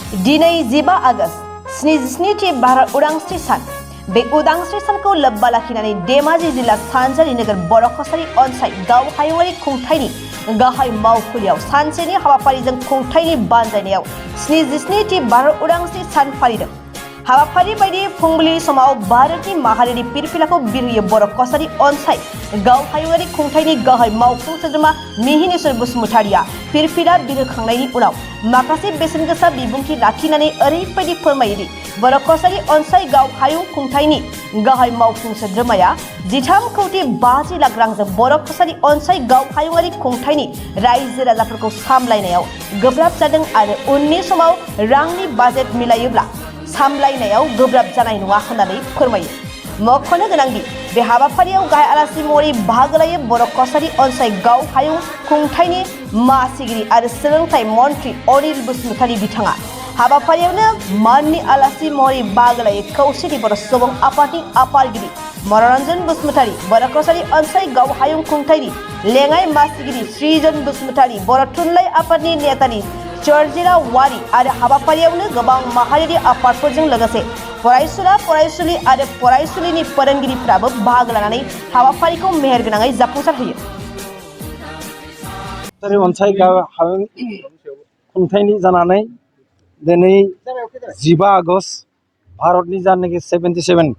दिनै 15 आगष्ट 77थि भारत उदांस्रि सान। बे उदांस्रि सानखौ लोब्बा लाखिनानै धेमाजि जिल्ला सानजारि नोगोर बर' कसारि अनसाइ गाव हायुङारि खुंथायनि गाहाय मावखुलियाव सानसेनि हाबाफारिजों खुंथायनि बानजायनायाव 77थि भारत उदांस्रि सान फालिदों। हाबाफारि बायदि फुंबिलि समाव भारतनि माहारियारि फिरफिलाखौ बिरहोयो बर' कसारि अनसाइ गाव हायुङारि खुंथायनि गाहाय मावफुं सोद्रोमा मिहिनेश्वर बसुमतारिया फिरफिला बिरहोखांनायनि उनाव माखासे बेसेनगोसा बिबुंथि लाखिनानै ओरैबायदि फोरमायोदि बर' कसारि अनसाइ गाव हायुं खुंथायनि गाहाय मावफुं सोद्रोमाया 13 कौटि 50 लाख रांजों बर' कसारि अनसाइ गाव हायुङारि खुंथायनि रायजो राजाफोरखौ सामलायनायाव गोब्राब जादों आरो उननि समाव रांनि बाजेट मिलायोब्ला सामलायनायाव गोब्राब जानाय नङा होननानै फोरमायो। मख'नो गोनांदि बे हाबाफारियाव गाहाय आलासि महरै बाहागो लायो बर' कसारि अनसाइ गाव हायुं खुंथायनि मासिगिरि आरो सोलोंथाइ मन्थ्रि अनिल बसुमतारि बिथाङा। हाबाफारियावनो माननि आलासि महरै बाहागो लायो खौसेथि बर' सुबुं आफादनि आफादगिरि मनरन्जन बसुमतारि, बर' कसारि अनसाइ गाव हायुं खुंथायनि लेङाइ मासिगिरि सृजन बसुमतारि, बर' थुनलाइ आफादनि नेहाथारि चर्जिला वारि आरो हाबाफारियावनो गोबां माहारियारि आफादफोरजों लोगोसे फरायसुला फरायसुलि आरो फरायसुलिनि फोरोंगिरिफ्राबो बाहागो लानानै हाबाफारिखौ मेहेरगोनाङै जाफुंसारहोयो। अनसाइ गाव हायुं खुंथायनि जानानै दिनै 15 आगष्ट भारतनि जानाखि 77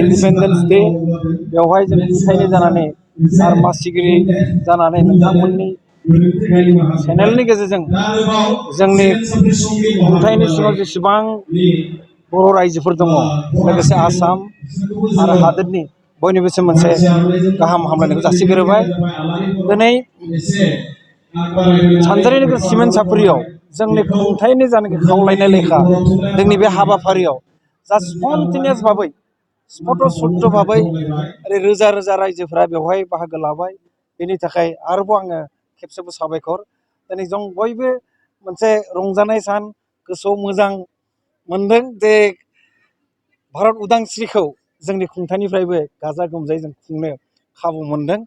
इन्डिपेन्डेन्स डे बेवहाय जों खुंथायनि जानानै आरो मासिगिरि जानानै नोंथांमोननि चेनेलनि गेजेरजों जोंनि खुंथायनि सिङाव जेसेबां बर' रायजोफोर दङ लोगोसे आसाम आरो हादोरनि बयनिबोसो मोनसे गाहाम हामलायनायखौ जासिग्रोबाय। दिनै सानजारि नोगोर सिमेन्ट सापरियाव जोंनि खुंथायनि जानाखि खावलायनाय लेखा जोंनि बे हाबाफारियाव जा स्पन्टेनियास भाबै स्फट'स्फुर्त भाबै रोजा रोजा रायजोफोरा बेवहाय बाहागो लाबाय। बेनि थाखाय आरोबाव आङो खेबसेबो साबायखर। दिनै जों बयबो मोनसे रंजानाय सान, गोसोआव मोजां मोनदों जे भारत उदांस्रिखौ जोंनि खुंथायनिफ्रायबो गाजा गोमजायै जों खुंनो खाबु मोनदों।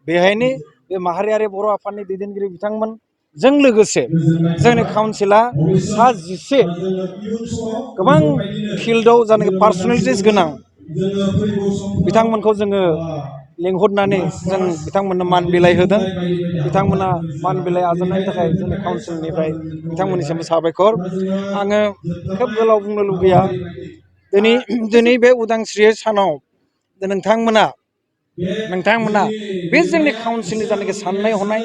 बेहायनो बे माहारियारि बर' आफादनि दैदेनगिरि बिथांमोनजों लोगोसे जोंनि काउन्सिला सा 11 गोबां फिल्डआव जानाखि पार्सनेलिटिस गोनां बिथांमोनखौ जोङो लेंहरनानै जों बिथांमोननो मान बिलाइ होदों। बिथांमोना मान बिलाइ आजावनायनि थाखाय जोंनि काउन्सिलनिफ्राय बिथांमोननिसिमबो साबायखर। आङो खोब गोलाव बुंनो लुगैया। दिनै बे उदांस्रि सानाव नोंथांमोना बे जोंनि काउन्सिलनि जानाखि साननाय हनाय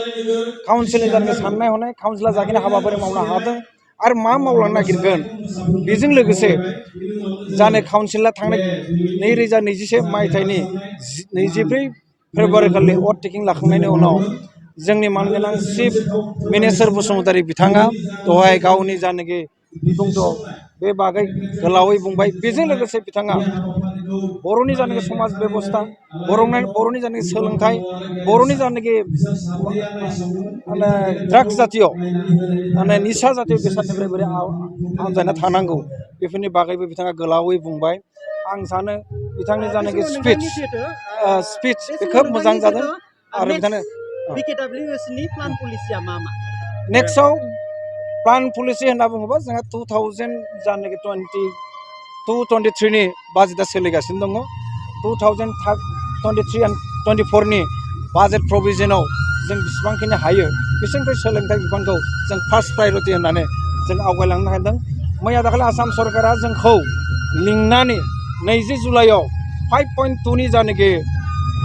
काउन्सिला जाखिनि हाबाफारि मावनो हादों आरो मा मावलांनो नागिरगोन, बेजों लोगोसे जानो काउन्सिला थांनाय 2021 मायथाइनि 24 फेब्रुवारि खालि अथ टेकिं लाखांनायनि उनाव जोंनि मानगोनां चिफ मिनिस्टार बसुमतारि बिथाङा दहाय गावनि जानाखि बिबुंथि बे बागै गोलावै बुंबाय। बेजों लोगोसे बिथाङा बर'नि जानाखि समाज बेबस्था, बर'नि जानाखि सोलोंथाइ, बर'नि जानाखि ड्राग्स जातीय निसा जातीय बेसादनिफ्राय बोरै आनजायना थानांगौ बेफोरनि बागैबो बिथाङा गोलावै बुंबाय। आं सानो बिथांनि जानाखि स्पिच बे खोब मोजां जादों। आरो बिथांनो नेक्स्टआव प्लान पलिसि होनना बुङोबा जोंहा 2000 जानाखि 22-23 नि बाजेटआ सोलिगासिनो दङ। 2023 एन्ड 24 बाजेट प्रभिजनाव जों बेसेबांखिनि हायो बिसोरनिफ्राय सोलोंथाइ बिफानखौ जों फार्स्ट प्रायरिटि होननानै जों आवगायलांनो हादों। मैया दाखालि आसाम सरकारा जोंखौ लिंनानै 20 जुलाइआव 5.2 नि जानाखि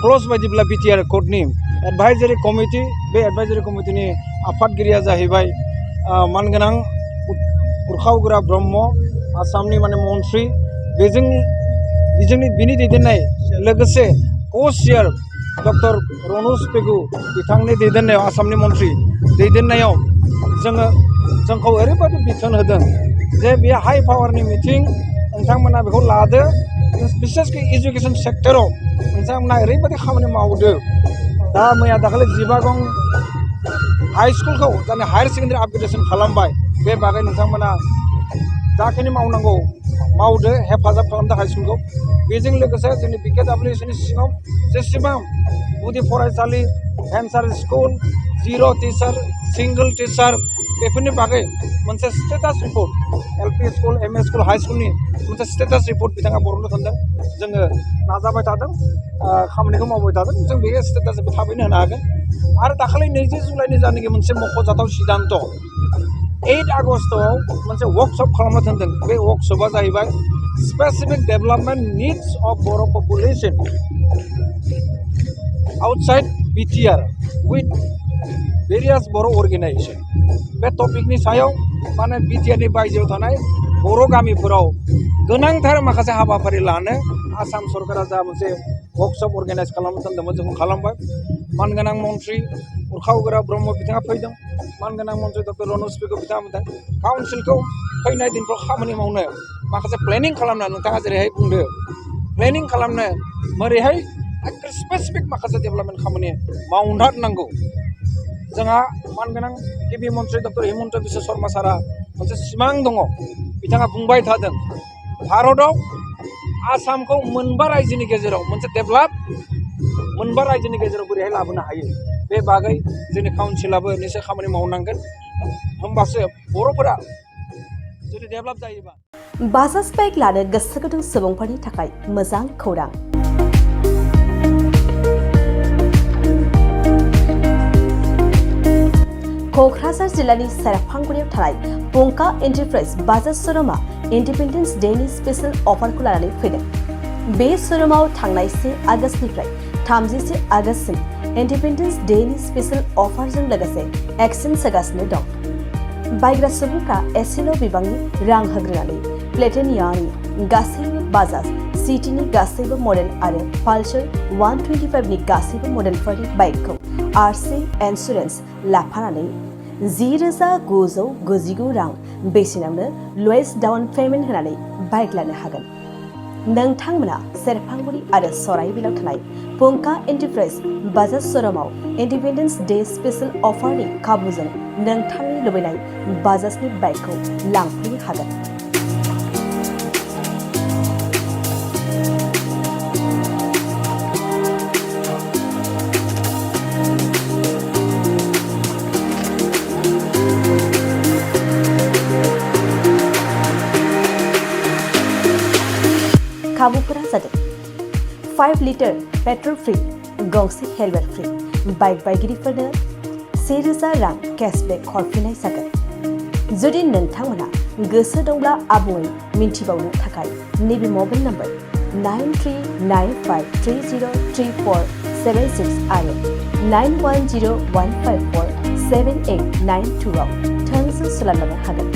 क्लज बायदिब्ला बिटिआर कर्टनि एडभाइजारि कमिटि, बे एडभाइजारि कमिटिनि आफादगिरिया जाहैबाय मानगोनां उरखावगोरा ब्रह्म, आसामनि मन्थ्रि, बिनि दैदेननाय लोगोसे को-चेयार डक्टर रनज पेगु बिथांनि दैदेननायाव आसामनि मन्थ्रि दैदेननायाव जोंखौ ओरैबायदि बिथोन होदों जे बे हाई पावारनि मिटिं नोंथांमोना बेखौ लादो। बिसेसकि एजुकेसन सेक्टराव नोंथांमोना ओरैबायदि खामानि मावदो। दा मैया दाखालि 12 गं हाई स्कुलखौ जाने हायार सेकेन्डारि आपग्रेडेसन खालामबाय। बे बागै नोंथांमोना जाखिनि मावनांगौ मावदो, हेफाजाब खालामदो हाई स्कुलखौ। बेजों लोगोसे जोंनि BKWSनि सिङाव जेसेबां गुदि फरायसालि, venture school, zero' teacher, single teacher बेफोरनि बागै मोनसे status report L P school M E school high स्कुलनि मोनसे स्टेटास रिपर्ट बिथाङा बरननो सानदों जोङो नाजाबाय थादों खामानिखौ मावबाय थादों जों बे स्टेटासखौ थाबैनो होनो हागोन आरो दाखालि 20 जुलाइनि जानाखि मोनसे मख'जाथाव सिद्धान्त 8 आगस्टआव मोनसे वर्कशप खालामनो सानदों बे वर्कशपआ जाहैबाय specific development needs of Boro' population outside BTR with various Boro' organisation बे टपिकनि सायाव माने बिटिआरनि बायजोआव थानाय बर' गामिफोराव गोनांथार माखासे हाबाफारि लानो आसाम सरकारा जा मोनसे वर्कशप अर्गानाइज खालामनो सानदोंमोन जों खालामबाय मानगोनां मन्त्रि उरखाव ब्रह्म बिथाङा फैदों मानगोनां मन्त्रि डक्टर रनज पेगु बिथाङा काउन्सिलखौ फैनाय दिनफ्राव खामानि मावनो माखासे प्लेनिं खालामनो नोंथाङा जेरैहाय बुंदो प्लेनिं खालामनो मोरैहाय स्पेसिफिक माखासे डेभेलपमेन्ट खामानि मावथारनांगौ जोंहा मानगोनां गिबि मन्त्रि डक्टर हिमन्त बिश्व शर्मा सारा मोनसे सिमां दङ बिथाङा बुंबाय थादों भारतआव आसामखौ मोनबा रायजोनि गेजेराव मोनसे डेभेलप मोनबा रायजोनि गेजेराव बोरैहाय लाबोनो हायो बे बागै जोंनि काउन्सिलाबो निश्चय खामानि मावनांगोन होमबासो बर'फोरा जुदि डेभेलप जायोबा बाजाज बाइक लानो गोसो गुदुं सुबुंफोरनि थाखाय मोजां खौरां क'क्राझार जिल्लानि सेरफांगुरियाव थानाय पंका एन्टारप्राइज बाजाज श'रुमआ इन्डिपेन्डेन्स डेनि स्पेशल अफारखौ लानानै फैदों बे श'रुमाव थांनाय 1 आगस्तनिफ्राय 31 आगस्तसिम इन्डिपेन्डेन्स डेनि स्पेशल अफारजों लोगोसे एक्सचेन्ज होगासिनो दं बायग्रा सुबुंफ्रा एसेल' बिबांनि रां होग्रोनानै प्लेटिनियानि गासैबो बाजाज सिटिनि गासैबो मडेल आरो पालसार 125नि गासैबो मडेलफोरनि बाइकखौ आरसि इन्सुरेन्स लाफानानै 10,999 रां बेसेनावनो लवेस्ट डाउन पेमेन्ट होनानै बाइक लानो हागोन नोंथांमोना सेरफांगुरि आरो सराइबिलाव थानाय पंका एन्टारप्राइज बाजाज श'रुमाव इन्डिपेन्डेन्स डे स्पेशल अफारनि खाबुजों नोंथांनि लुबैनाय बाजाजनि बाइकखौ लांफैनो हागोन खाबुफोरा जादों 5 लिटार पेट्रल फ्री गंसे हेलमेट फ्री बाइक बायगिरिफोरनो 1,000 रां केशबेक हरफिननाय जागोन जुदि नोंथांमोना गोसो दंब्ला आबुङै मिन्थिबावनो थाखाय नैबे मबाइल नम्बर 9395303476 आरो 9101547892 आव थोंजों सोलायलांनो हागोन